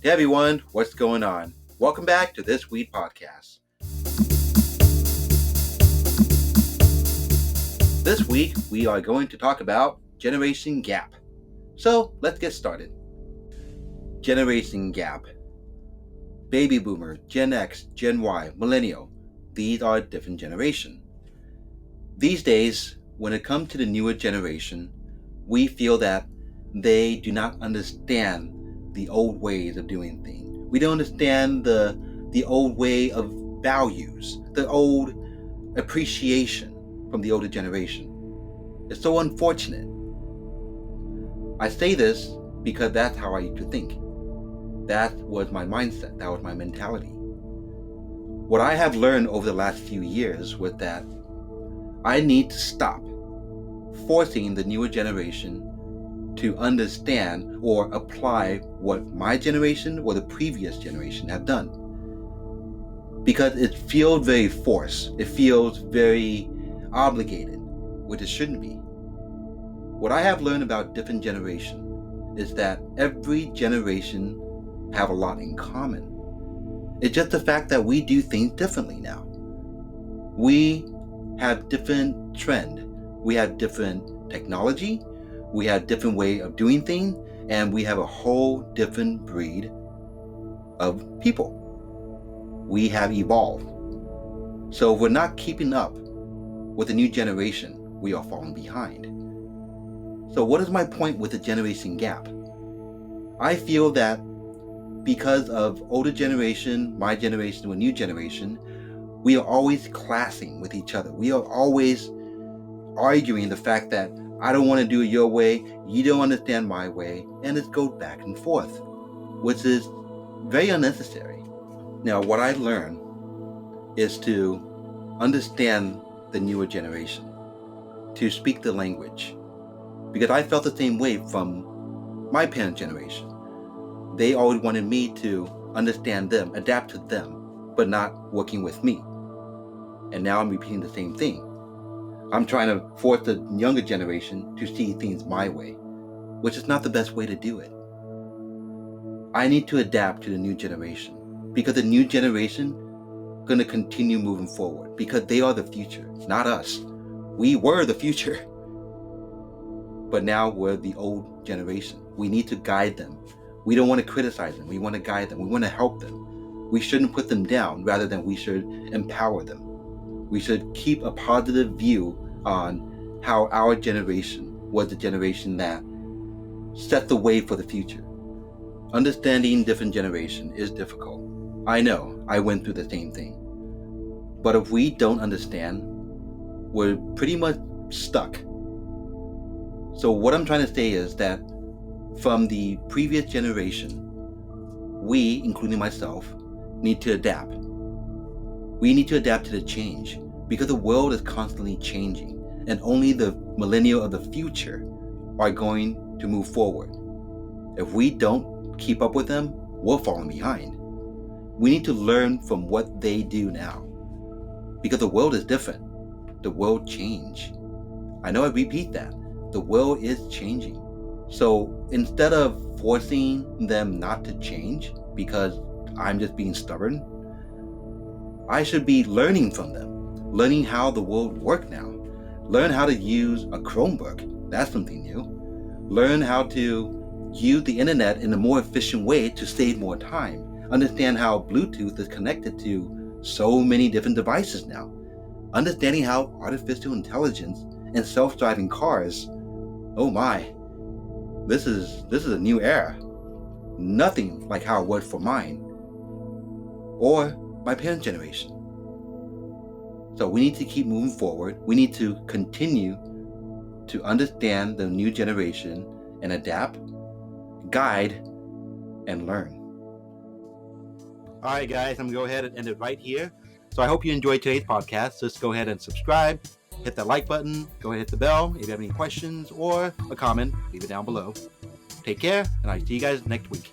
Hey everyone, what's going on? Welcome back to This Week Podcast. This week we are going to talk about generation gap. So let's get started. Generation gap. Baby boomer, Gen X, Gen Y, millennial. These are different generations. These days, when it comes to the newer generation, we feel that they do not understand the old ways of doing things. We don't understand the old way of values, the old appreciation from the older generation. It's so unfortunate. I say this because that's how I used to think. That was my mindset. That was my mentality. What I have learned over the last few years was that I need to stop forcing the newer generation to understand or apply what my generation or the previous generation have done. Because it feels very forced. It feels very obligated, which it shouldn't be. What I have learned about different generations is that every generation have a lot in common. It's just the fact that we do things differently now. We have different trend. We have different technology. We have different way of doing things, and we have a whole different breed of people. We have evolved. So if we're not keeping up with the new generation, we are falling behind. So what is my point with the generation gap? I feel that because of older generation, my generation, or new generation, we are always clashing with each other. We are always arguing the fact that I don't want to do it your way, you don't understand my way, and it goes back and forth, which is very unnecessary. Now, what I learned is to understand the newer generation, to speak the language, because I felt the same way from my parents' generation. They always wanted me to understand them, adapt to them, but not working with me. And now I'm repeating the same thing. I'm trying to force the younger generation to see things my way, which is not the best way to do it. I need to adapt to the new generation because the new generation is going to continue moving forward because they are the future, not us. We were the future, but now we're the old generation. We need to guide them. We don't want to criticize them. We want to guide them. We want to help them. We shouldn't put them down rather than we should empower them. We should keep a positive view on how our generation was the generation that set the way for the future. Understanding different generation is difficult. I know, I went through the same thing. But if we don't understand, we're pretty much stuck. So what I'm trying to say is that from the previous generation, we, including myself, need to adapt. We need to adapt to the change because the world is constantly changing and only the millennial of the future are going to move forward. If we don't keep up with them, we're falling behind. We need to learn from what they do now because the world is different. The world changed. I know I repeat that. The world is changing. So instead of forcing them not to change because I'm just being stubborn, I should be learning from them, learning how the world works now. Learn how to use a Chromebook. That's something new. Learn how to use the internet in a more efficient way to save more time. Understand how Bluetooth is connected to so many different devices now. Understanding how artificial intelligence and self-driving cars, oh my, this is a new era. Nothing like how it was for mine or my parents' generation. So we need to keep moving forward. We need to continue to understand the new generation and adapt, guide, and learn. All right, guys, I'm going to go ahead and end it right here. So I hope you enjoyed today's podcast. Just go ahead and subscribe, hit that like button, go ahead and hit the bell. If you have any questions or a comment, leave it down below. Take care, and I'll see you guys next week.